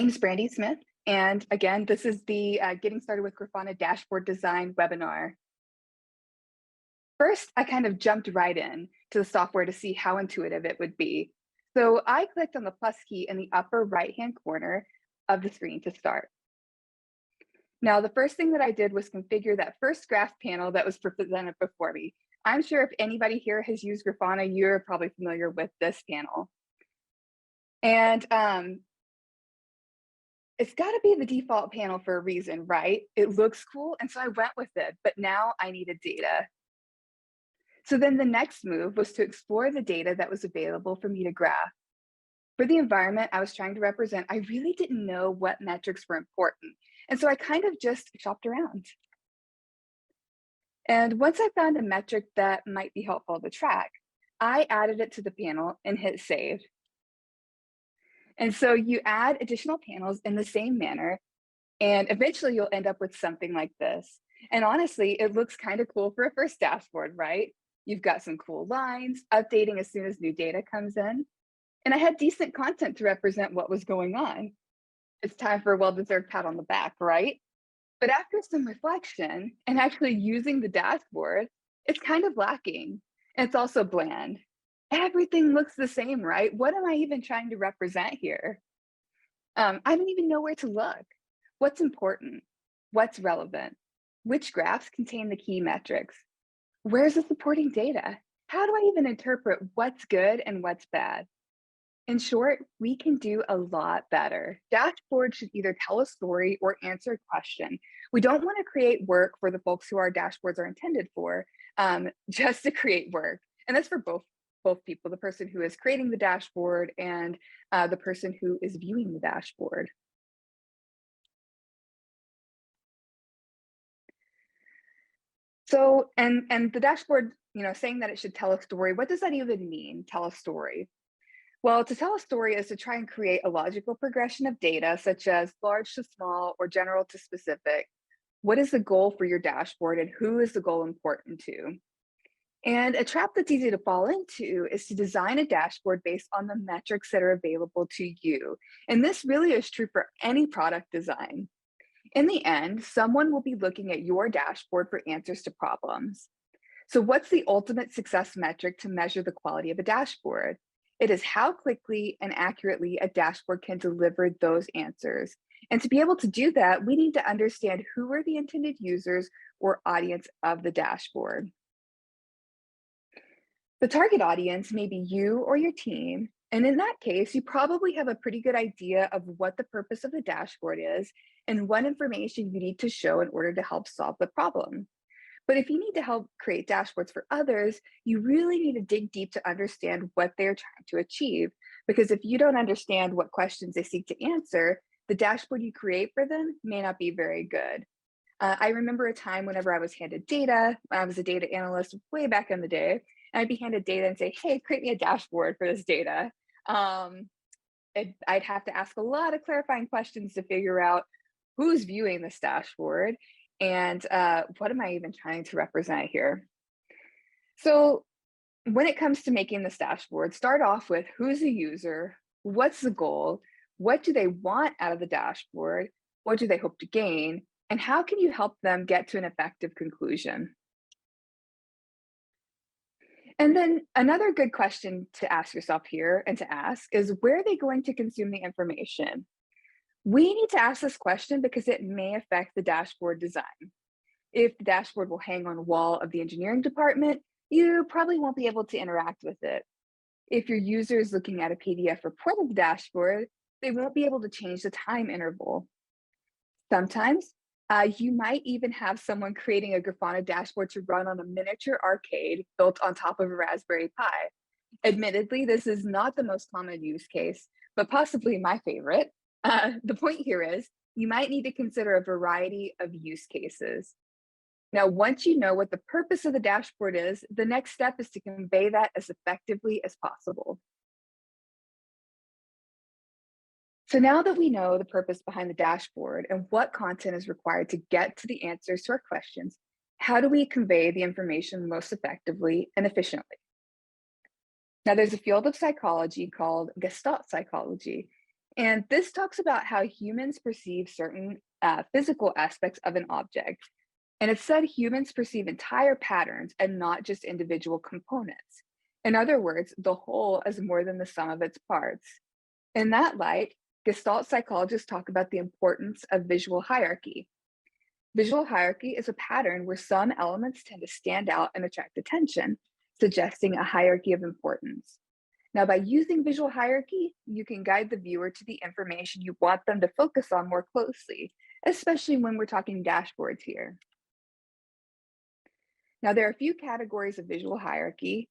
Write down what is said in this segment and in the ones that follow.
name's Brandy Smith, and again, this is the Getting Started with Grafana Dashboard Design webinar. First, I kind of jumped right in to the software to see how intuitive it would be. So I clicked on the plus key in the upper right-hand corner of the screen to start. Now, the first thing that I did was configure that first graph panel that was presented before me. I'm sure if anybody here has used Grafana, you're probably familiar with this panel. And it's got to be the default panel for a reason, right? It looks cool, and so I went with it, but now I needed data. So then the next move was to explore the data that was available for me to graph. For the environment I was trying to represent, I really didn't know what metrics were important, and so I kind of just shopped around. And once I found a metric that might be helpful to track, I added it to the panel and hit save. And so you add additional panels in the same manner, and eventually you'll end up with something like this. And honestly, it looks kind of cool for a first dashboard, right? You've got some cool lines, updating as soon as new data comes in. And I had decent content to represent what was going on. It's time for a well-deserved pat on the back, right? But after some reflection and actually using the dashboard, it's kind of lacking. And it's also bland. Everything looks the same, right? What am I even trying to represent here? I don't even know where to look. What's important? What's relevant? Which graphs contain the key metrics? Where's the supporting data? How do I even interpret what's good and what's bad? In short, we can do a lot better. Dashboards should either tell a story or answer a question. We don't want to create work for the folks who our dashboards are intended for, just to create work. And that's for both people, the person who is creating the dashboard and the person who is viewing the dashboard. So, and the dashboard, saying that it should tell a story, what does that even mean, tell a story? Well, to tell a story is to try and create a logical progression of data, such as large to small or general to specific. What is the goal for your dashboard and who is the goal important to? And a trap that's easy to fall into is to design a dashboard based on the metrics that are available to you. And this really is true for any product design. In the end, someone will be looking at your dashboard for answers to problems. So what's the ultimate success metric to measure the quality of a dashboard? It is how quickly and accurately a dashboard can deliver those answers. And to be able to do that, we need to understand who are the intended users or audience of the dashboard. The target audience may be you or your team. And in that case, you probably have a pretty good idea of what the purpose of the dashboard is and what information you need to show in order to help solve the problem. But if you need to help create dashboards for others, you really need to dig deep to understand what they're trying to achieve. Because if you don't understand what questions they seek to answer, the dashboard you create for them may not be very good. I remember a time whenever I was handed data, I was a data analyst way back in the day, and I'd be handed data and say, hey, create me a dashboard for this data. Um, I'd have to ask a lot of clarifying questions to figure out who's viewing this dashboard and what am I even trying to represent here? So when it comes to making this dashboard, start off with who's the user, what's the goal, what do they want out of the dashboard, what do they hope to gain, and how can you help them get to an effective conclusion? And then another good question to ask yourself here and to ask is where are they going to consume the information? We need to ask this question because it may affect the dashboard design. If the dashboard will hang on a wall of the engineering department, you probably won't be able to interact with it. If your user is looking at a PDF report of the dashboard, they won't be able to change the time interval. Sometimes you might even have someone creating a Grafana dashboard to run on a miniature arcade built on top of a Raspberry Pi. Admittedly, this is not the most common use case, but possibly my favorite. The point here is you might need to consider a variety of use cases. Now, once you know what the purpose of the dashboard is, the next step is to convey that as effectively as possible. So now that we know the purpose behind the dashboard and what content is required to get to the answers to our questions, how do we convey the information most effectively and efficiently? Now, there's a field of psychology called Gestalt psychology, And this talks about how humans perceive certain physical aspects of an object. And it said humans perceive entire patterns and not just individual components. In other words, the whole is more than the sum of its parts. In that light, Gestalt psychologists talk about the importance of visual hierarchy. Visual hierarchy is a pattern where some elements tend to stand out and attract attention, suggesting a hierarchy of importance. Now, by using visual hierarchy, you can guide the viewer to the information you want them to focus on more closely, especially when we're talking dashboards here. Now, there are a few categories of visual hierarchy,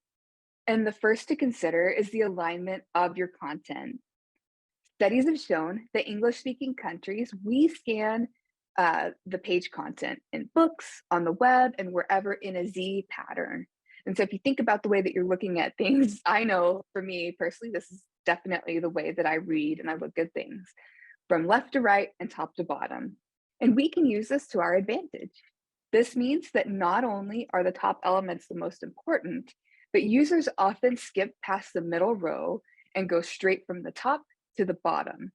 and the first to consider is the alignment of your content. Studies have shown that English speaking countries, we scan the page content in books, on the web, and wherever in a Z pattern. And so if you think about the way that you're looking at things, I know for me personally, this is definitely the way that I read and I look at things from left to right and top to bottom. And we can use this to our advantage. This means that not only are the top elements the most important, but users often skip past the middle row and go straight from the top to the bottom.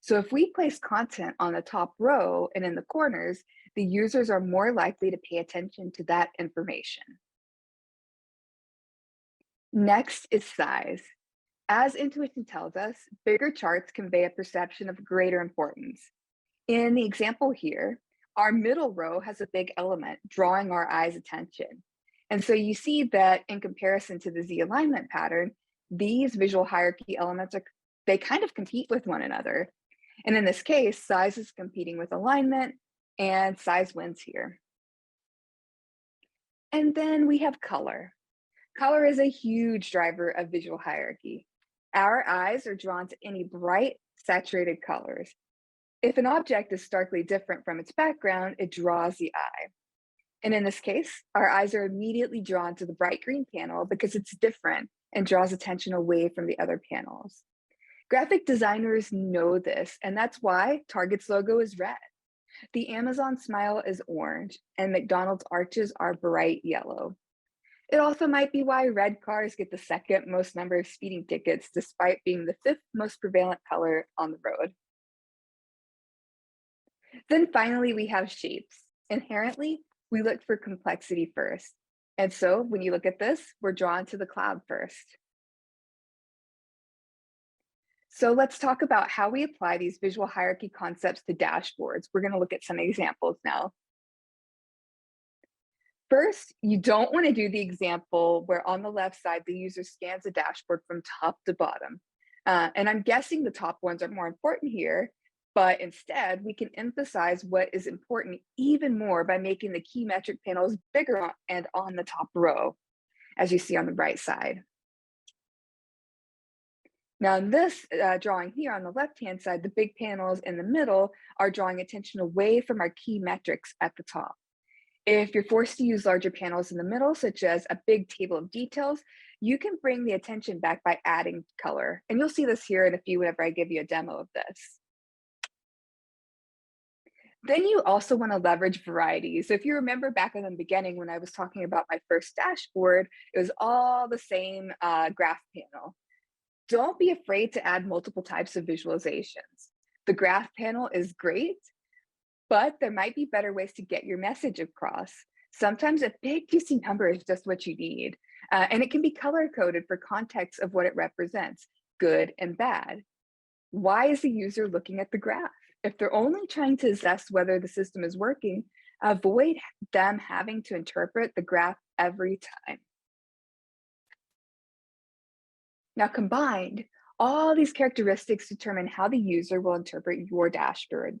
So if we place content on the top row and in the corners, the users are more likely to pay attention to that information. Next is size. As intuition tells us, bigger charts convey a perception of greater importance. In the example here, our middle row has a big element drawing our eye's attention. And so you see that in comparison to the Z alignment pattern, these visual hierarchy elements they kind of compete with one another. And in this case, size is competing with alignment and size wins here. And then we have color. Color is a huge driver of visual hierarchy. Our eyes are drawn to any bright, saturated colors. If an object is starkly different from its background, it draws the eye. And in this case, our eyes are immediately drawn to the bright green panel because it's different and draws attention away from the other panels. Graphic designers know this, and that's why Target's logo is red. The Amazon smile is orange, and McDonald's arches are bright yellow. It also might be why red cars get the second most number of speeding tickets, despite being the fifth most prevalent color on the road. Then finally, we have shapes. Inherently, we look for complexity first. And so when you look at this, we're drawn to the cloud first. So let's talk about how we apply these visual hierarchy concepts to dashboards. We're going to look at some examples now. First, you don't want to do the example where on the left side, the user scans a dashboard from top to bottom. And I'm guessing the top ones are more important here, but instead we can emphasize what is important even more by making the key metric panels bigger and on the top row, as you see on the right side. Now in this drawing here on the left-hand side, the big panels in the middle are drawing attention away from our key metrics at the top. If you're forced to use larger panels in the middle, such as a big table of details, you can bring the attention back by adding color. And you'll see this here in a few whenever I give you a demo of this. Then you also want to leverage variety. So if you remember back in the beginning when I was talking about my first dashboard, it was all the same graph panel. Don't be afraid to add multiple types of visualizations. The graph panel is great, but there might be better ways to get your message across. Sometimes a big juicy number is just what you need, and it can be color coded for context of what it represents, good and bad. Why is the user looking at the graph? If they're only trying to assess whether the system is working, avoid them having to interpret the graph every time. Now combined, all these characteristics determine how the user will interpret your dashboard.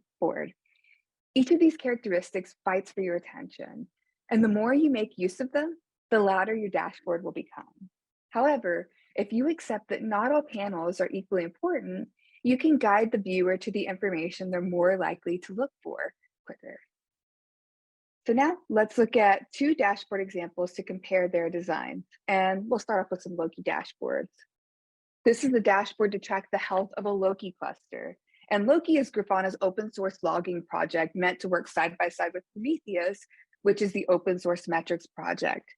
Each of these characteristics fights for your attention, and the more you make use of them, the louder your dashboard will become. However, if you accept that not all panels are equally important, you can guide the viewer to the information they're more likely to look for quicker. So now let's look at two dashboard examples to compare their designs. And we'll start off with some Loki dashboards. This is the dashboard to track the health of a Loki cluster. And Loki is Grafana's open source logging project meant to work side by side with Prometheus, which is the open source metrics project.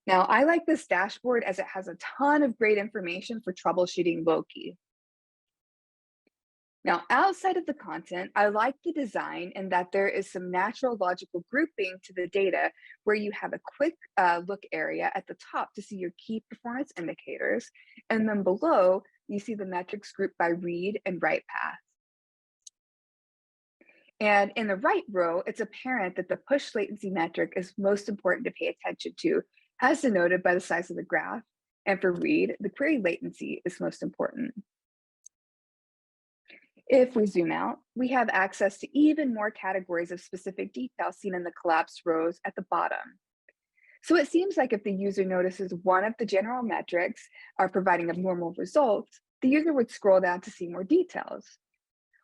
Now, I like this dashboard as it has a ton of great information for troubleshooting Loki. Now, outside of the content, I like the design in that there is some natural logical grouping to the data where you have a quick look area at the top to see your key performance indicators. And then below, you see the metrics grouped by read and write path. And in the right row, it's apparent that the push latency metric is most important to pay attention to, as denoted by the size of the graph. And for read, the query latency is most important. If we zoom out, we have access to even more categories of specific detail seen in the collapsed rows at the bottom. So it seems like if the user notices one of the general metrics are providing abnormal results, the user would scroll down to see more details.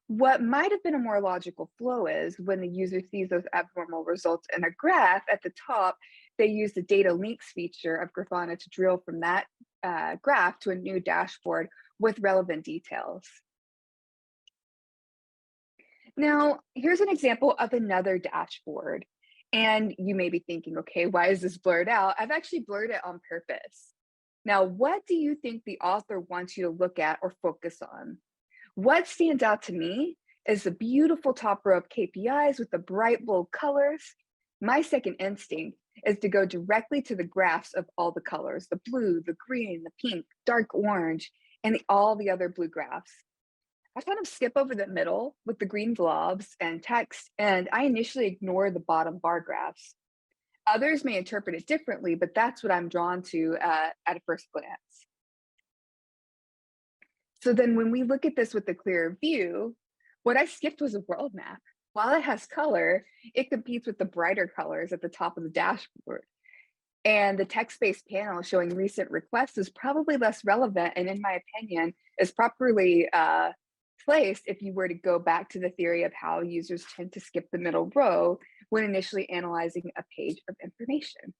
What might have been a more logical flow is when the user sees those abnormal results in a graph at the top, they use the data links feature of Grafana to drill from that graph to a new dashboard with relevant details. Now, here's an example of another dashboard. And you may be thinking, okay, why is this blurred out? I've actually blurred it on purpose. Now, what do you think the author wants you to look at or focus on? What stands out to me is the beautiful top row of KPIs with the bright bold colors. My second instinct is to go directly to the graphs of all the colors, the blue, the green, the pink, dark orange, and all the other blue graphs. I kind of skip over the middle with the green blobs and text, and I initially ignore the bottom bar graphs. Others may interpret it differently, but that's what I'm drawn to at a first glance. So then when we look at this with a clearer view, what I skipped was a world map. While it has color, it competes with the brighter colors at the top of the dashboard. And the text-based panel showing recent requests is probably less relevant, and in my opinion, is properly placed if you were to go back to the theory of how users tend to skip the middle row when initially analyzing a page of information.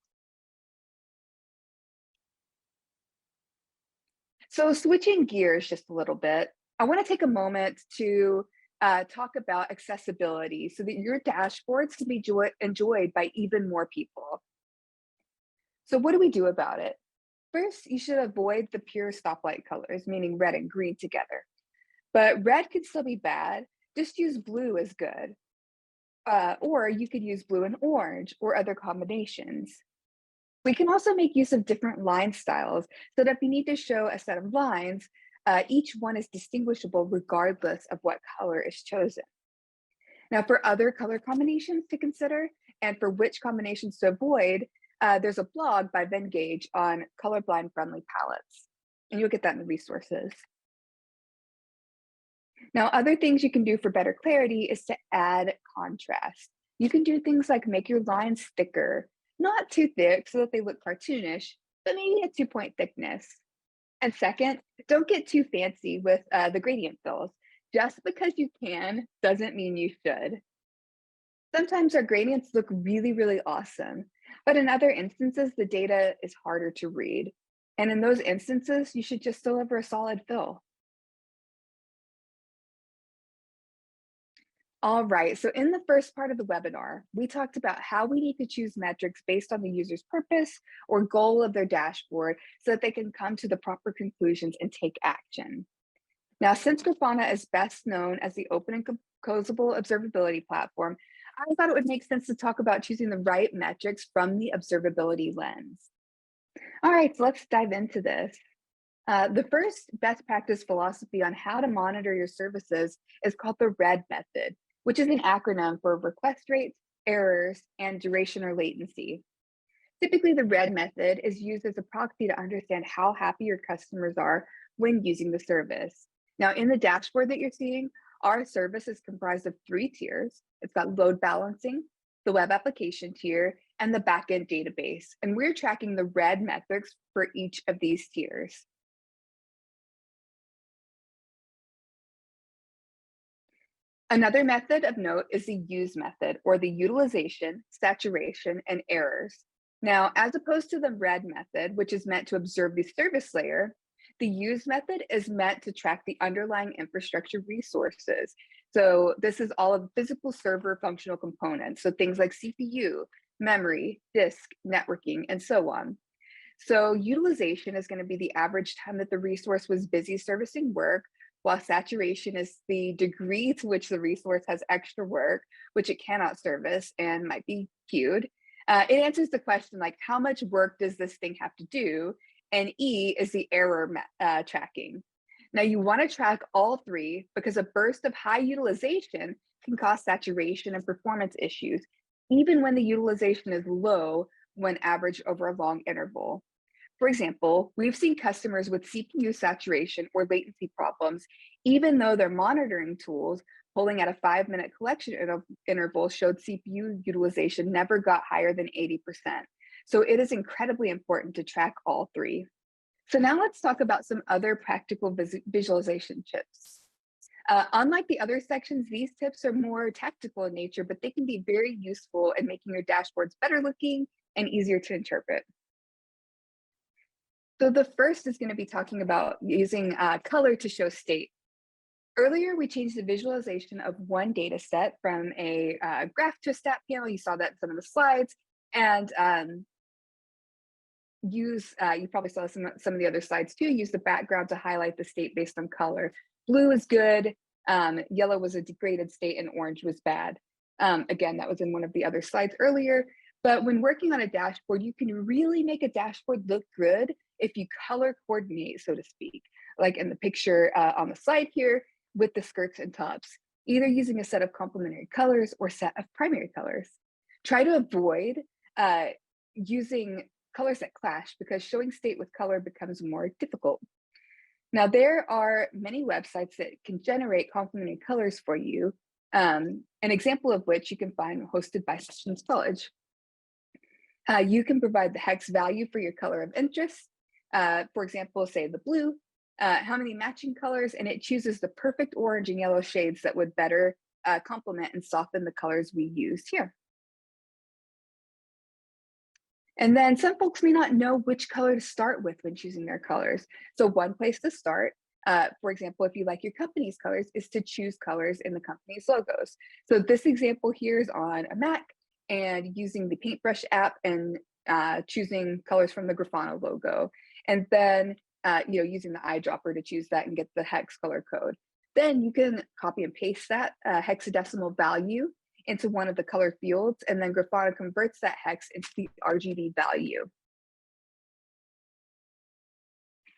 So switching gears just a little bit, I want to take a moment to talk about accessibility so that your dashboards can be enjoyed by even more people. So what do we do about it? First, you should avoid the pure stoplight colors, meaning red and green together. But red could still be bad. Just use blue as good. Or you could use blue and orange or other combinations. We can also make use of different line styles so that if you need to show a set of lines, each one is distinguishable regardless of what color is chosen. Now, for other color combinations to consider and for which combinations to avoid, there's a blog by Venngage on colorblind friendly palettes, and you'll get that in the resources. Now, other things you can do for better clarity is to add contrast. You can do things like make your lines thicker, not too thick so that they look cartoonish, but maybe a 2-point thickness. And second, don't get too fancy with the gradient fills. Just because you can doesn't mean you should. Sometimes our gradients look really, really awesome, but in other instances, the data is harder to read. And in those instances, you should just deliver a solid fill. All right, so in the first part of the webinar, we talked about how we need to choose metrics based on the user's purpose or goal of their dashboard so that they can come to the proper conclusions and take action. Now, since Grafana is best known as the open and composable observability platform, I thought it would make sense to talk about choosing the right metrics from the observability lens. All right, so let's dive into this. The first best practice philosophy on how to monitor your services is called the RED method, which is an acronym for request rates, errors, and duration or latency. Typically, the RED method is used as a proxy to understand how happy your customers are when using the service. Now, in the dashboard that you're seeing, our service is comprised of 3 tiers. It's got load balancing, the web application tier, and the backend database. And we're tracking the RED metrics for each of these tiers. Another method of note is the use method, or the utilization, saturation, and errors. Now, as opposed to the RED method, which is meant to observe the service layer, the use method is meant to track the underlying infrastructure resources. So this is all of the physical server functional components. So things like CPU, memory, disk, networking, and so on. So utilization is going to be the average time that the resource was busy servicing work, while saturation is the degree to which the resource has extra work, which it cannot service and might be queued. It answers the question like, how much work does this thing have to do? And E is the error tracking. Now you want to track all three because a burst of high utilization can cause saturation and performance issues, even when the utilization is low when averaged over a long interval. For example, we've seen customers with CPU saturation or latency problems, even though their monitoring tools pulling at a 5-minute collection interval showed CPU utilization never got higher than 80%. So it is incredibly important to track all three. So now let's talk about some other practical visualization tips. Unlike the other sections, these tips are more tactical in nature, but they can be very useful in making your dashboards better looking and easier to interpret. So the first is going to be talking about using color to show state. Earlier, we changed the visualization of one data set from a graph to a stat panel. You saw that in some of the slides. And you probably saw some of the other slides too, use the background to highlight the state based on color. Blue is good, yellow was a degraded state, and orange was bad. Again, that was in one of the other slides earlier. But when working on a dashboard, you can really make a dashboard look good if you color coordinate, so to speak, like in the picture on the slide here with the skirts and tops, either using a set of complementary colors or set of primary colors. Try to avoid using colors that clash because showing state with color becomes more difficult. Now, there are many websites that can generate complementary colors for you, an example of which you can find hosted by Sessions College. You can provide the hex value for your color of interest. For example, say the blue, how many matching colors, and it chooses the perfect orange and yellow shades that would better complement and soften the colors we use here. And then some folks may not know which color to start with when choosing their colors. So one place to start, for example, if you like your company's colors, is to choose colors in the company's logos. So this example here is on a Mac and using the Paintbrush app and choosing colors from the Grafana logo. And then using the eyedropper to choose that and get the hex color code. Then you can copy and paste that hexadecimal value into one of the color fields, and then Grafana converts that hex into the RGB value.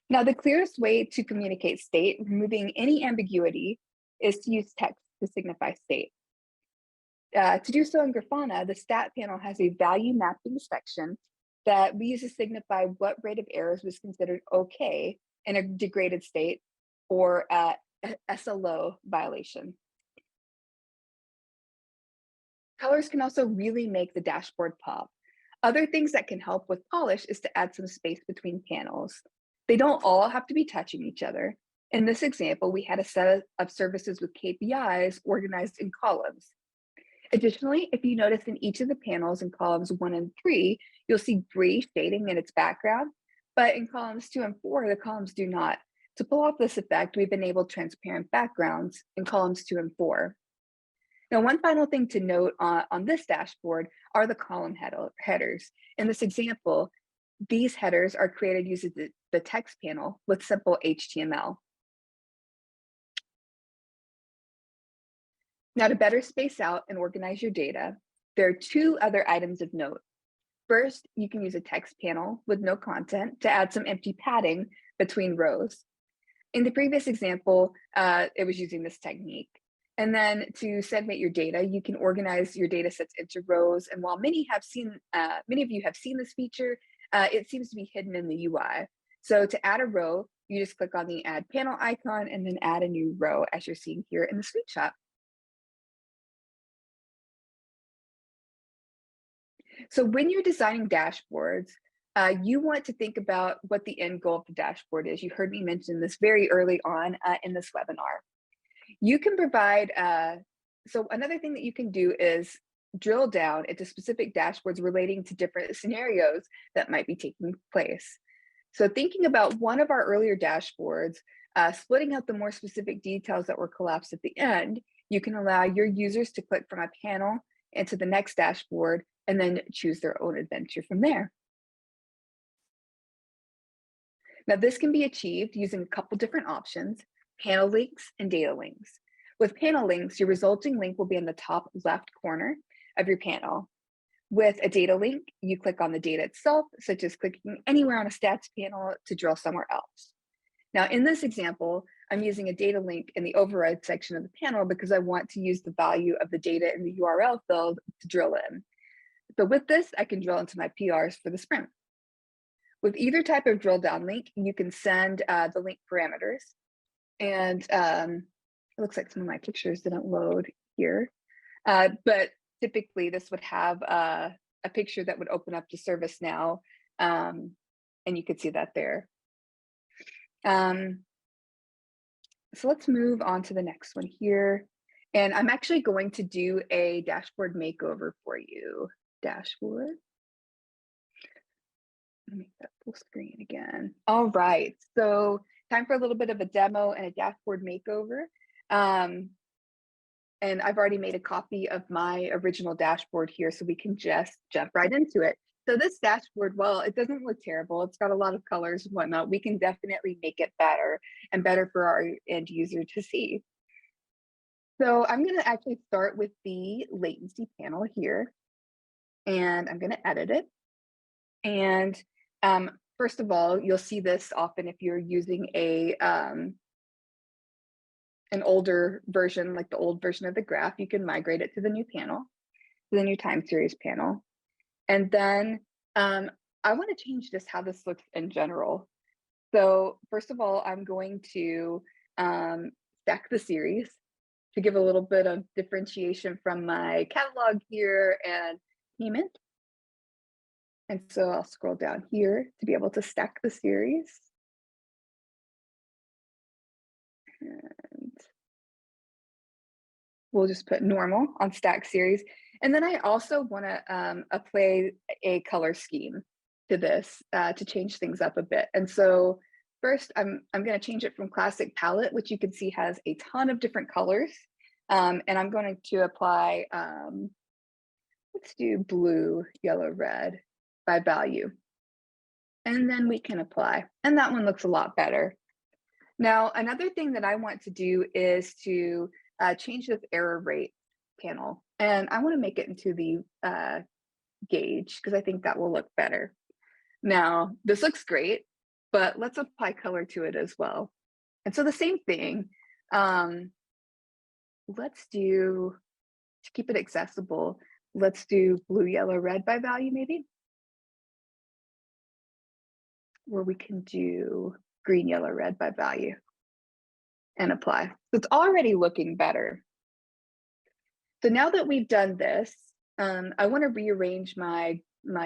Now, the clearest way to communicate state, removing any ambiguity, is to use text to signify state. To do so in Grafana, the stat panel has a value mapping section that we use to signify what rate of errors was considered okay in a degraded state or SLO violation. Colors can also really make the dashboard pop. Other things that can help with polish is to add some space between panels. They don't all have to be touching each other. In this example, we had a set of services with KPIs organized in columns. Additionally, if you notice in each of the panels in columns 1 and 3, you'll see gray shading in its background, but in columns 2 and 4, the columns do not. To pull off this effect, we've enabled transparent backgrounds in columns 2 and 4. Now, one final thing to note on this dashboard are the column headers. In this example, these headers are created using the text panel with simple HTML. Now, to better space out and organize your data, there are 2 other items of note. First, you can use a text panel with no content to add some empty padding between rows. In the previous example, it was using this technique. And then to segment your data, you can organize your data sets into rows. And while many of you have seen this feature, it seems to be hidden in the UI. So to add a row, you just click on the add panel icon and then add a new row as you're seeing here in the screenshot. So when you're designing dashboards, you want to think about what the end goal of the dashboard is. You heard me mention this very early on in this webinar. You can provide, so another thing that you can do is drill down into specific dashboards relating to different scenarios that might be taking place. So thinking about one of our earlier dashboards, splitting out the more specific details that were collapsed at the end, you can allow your users to click from a panel into the next dashboard and then choose their own adventure from there. Now, this can be achieved using a couple different options. panel links, and data links. With panel links, your resulting link will be in the top left corner of your panel. With a data link, you click on the data itself, such as clicking anywhere on a stats panel to drill somewhere else. Now, in this example, I'm using a data link in the override section of the panel because I want to use the value of the data in the URL field to drill in. So with this, I can drill into my PRs for the sprint. With either type of drill down link, you can send the link parameters. And it looks like some of my pictures didn't load here. But typically this would have a picture that would open up to ServiceNow, and you could see that there. So let's move on to the next one here. And I'm actually going to do a dashboard makeover for you. Dashboard. Let me make that full screen again. All right, so time for a little bit of a demo and a dashboard makeover. And I've already made a copy of my original dashboard here, so we can just jump right into it. So this dashboard, well, it doesn't look terrible. It's got a lot of colors and whatnot. We can definitely make it better and better for our end user to see. So I'm going to actually start with the latency panel here, and I'm going to edit it. And first of all, you'll see this often if you're using an older version, like the old version of the graph. You can migrate it to the new panel, to the new time series panel. And then I want to change just how this looks in general. So first of all, I'm going to stack the series to give a little bit of differentiation from my catalog here and payment. And so I'll scroll down here to be able to stack the series. And we'll just put normal on stack series. And then I also want to apply a color scheme to this to change things up a bit. And so first, I'm going to change it from classic palette, which you can see has a ton of different colors. And I'm going to apply, let's do blue, yellow, red by value. And then we can apply. And that one looks a lot better. Now, another thing that I want to do is to change this error rate panel. And I want to make it into the gauge because I think that will look better. Now, this looks great, but let's apply color to it as well. And so the same thing, let's do, to keep it accessible, let's do blue, yellow, red by value maybe. Or we can do green, yellow, red by value and apply. So it's already looking better. So now that we've done this, I want to rearrange my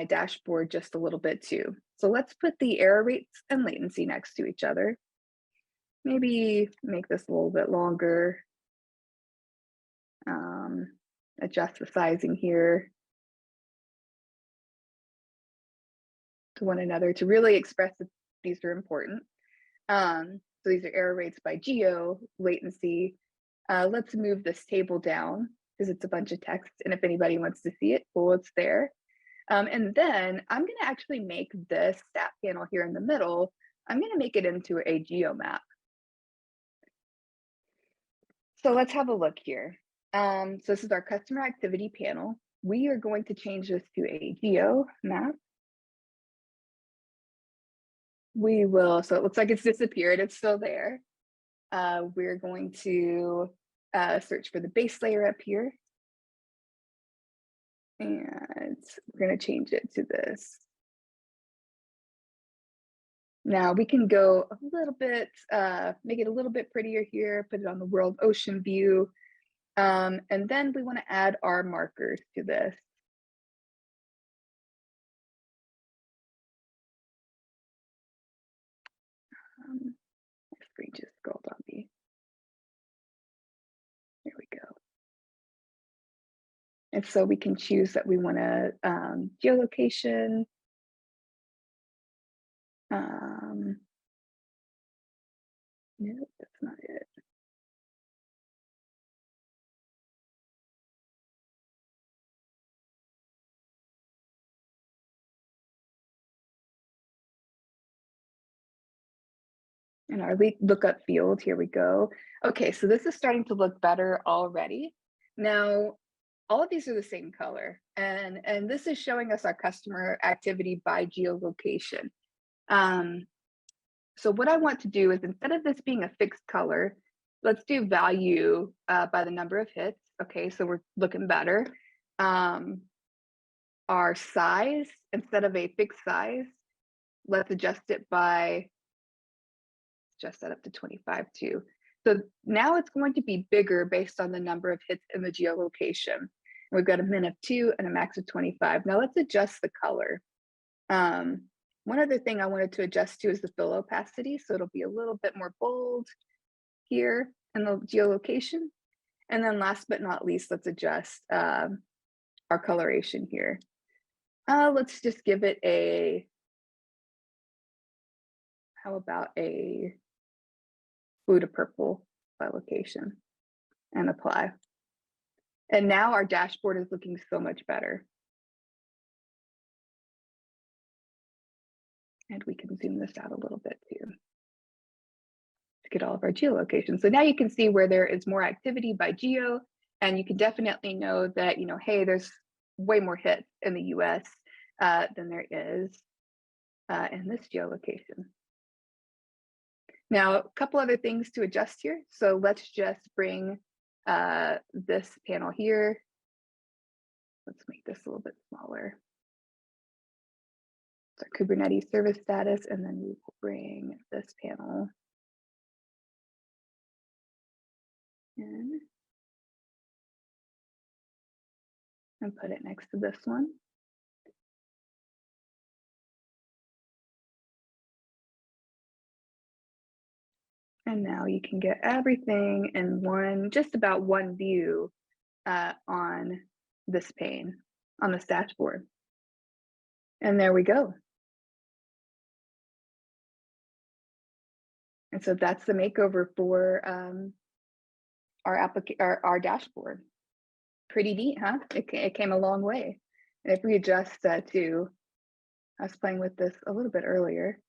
dashboard just a little bit too. So let's put the error rates and latency next to each other. Maybe make this a little bit longer. Adjust the sizing here to one another to really express that these are important. So these are error rates by geo, latency. Let's move this table down because it's a bunch of text. And if anybody wants to see it, well, it's there. And then I'm going to actually make this stat panel here in the middle, I'm going to make it into a geo map. So let's have a look here. So this is our customer activity panel. We are going to change this to a geo map. We will, so it looks like it's disappeared, it's still there. We're going to search for the base layer up here. And we're going to change it to this. Now we can go a little bit, make it a little bit prettier here, put it on the world ocean view. And then we want to add our markers to this. My screen just scrolled on me. There we go. And so we can choose that we want to geolocation. No, that's not it. in our lookup field. Here we go. Okay, so this is starting to look better already. Now, all of these are the same color, and this is showing us our customer activity by geolocation. So what I want to do is, instead of this being a fixed color, let's do value by the number of hits. Okay, so we're looking better. Our size, instead of a fixed size, let's adjust it by, adjust that up to 25 too. So now it's going to be bigger based on the number of hits in the geolocation. We've got a min of 2 and a max of 25. Now let's adjust the color. One other thing I wanted to adjust to is the fill opacity. So it'll be a little bit more bold here in the geolocation. And then last but not least, let's adjust our coloration here. Let's just give it a, how about a blue to purple by location, and apply. And now our dashboard is looking so much better. And we can zoom this out a little bit too to get all of our geolocations. So now you can see where there is more activity by geo, and you can definitely know that, you know, hey, there's way more hits in the US than there is in this geolocation. Now, a couple other things to adjust here. So let's just bring this panel here. Let's make this a little bit smaller. It's our Kubernetes service status, and then we will bring this panel in and put it next to this one. And now you can get everything in one, just about one view on this pane, on this dashboard. And there we go. And so that's the makeover for our dashboard. Pretty neat, huh? It came a long way. And if we adjust to, I was playing with this a little bit earlier.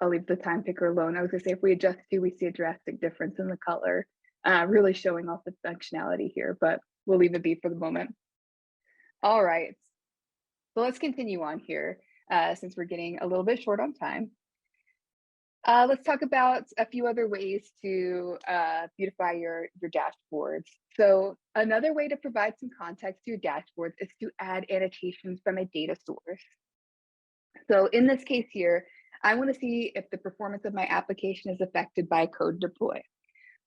I'll leave the time picker alone. I was gonna say, if we adjust to, we see a drastic difference in the color, really showing off the functionality here, but we'll leave it be for the moment. All right, so let's continue on here since we're getting a little bit short on time. Let's talk about a few other ways to beautify your dashboards. So another way to provide some context to your dashboards is to add annotations from a data source. So in this case here, I want to see if the performance of my application is affected by code deploy.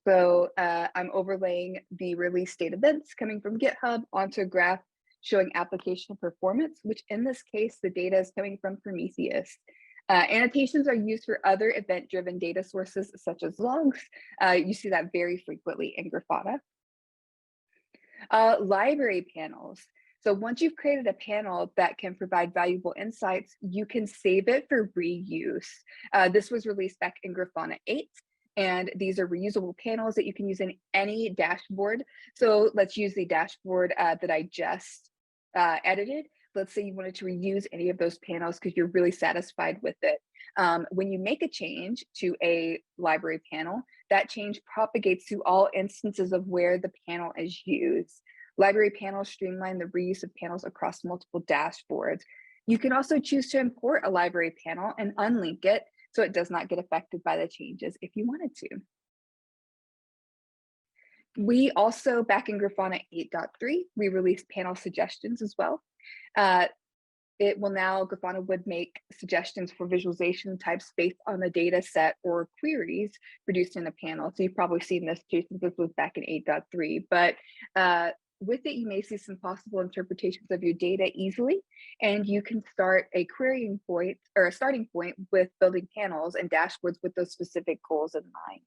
So I'm overlaying the release state events coming from GitHub onto a graph showing application performance, which in this case, the data is coming from Prometheus. Annotations are used for other event-driven data sources, such as logs. You see that very frequently in Grafana. Library panels. So once you've created a panel that can provide valuable insights, you can save it for reuse. This was released back in Grafana 8. And these are reusable panels that you can use in any dashboard. So let's use the dashboard that I just edited. Let's say you wanted to reuse any of those panels because you're really satisfied with it. When you make a change to a library panel, that change propagates to all instances of where the panel is used. Library panels streamline the reuse of panels across multiple dashboards. You can also choose to import a library panel and unlink it so it does not get affected by the changes if you wanted to. We also, back in Grafana 8.3, we released panel suggestions as well. It will now, Grafana would make suggestions for visualization types based on the data set or queries produced in a panel. So you've probably seen this too, since this was back in 8.3, but with it, you may see some possible interpretations of your data easily, and you can start a querying point or a starting point with building panels and dashboards with those specific goals in mind.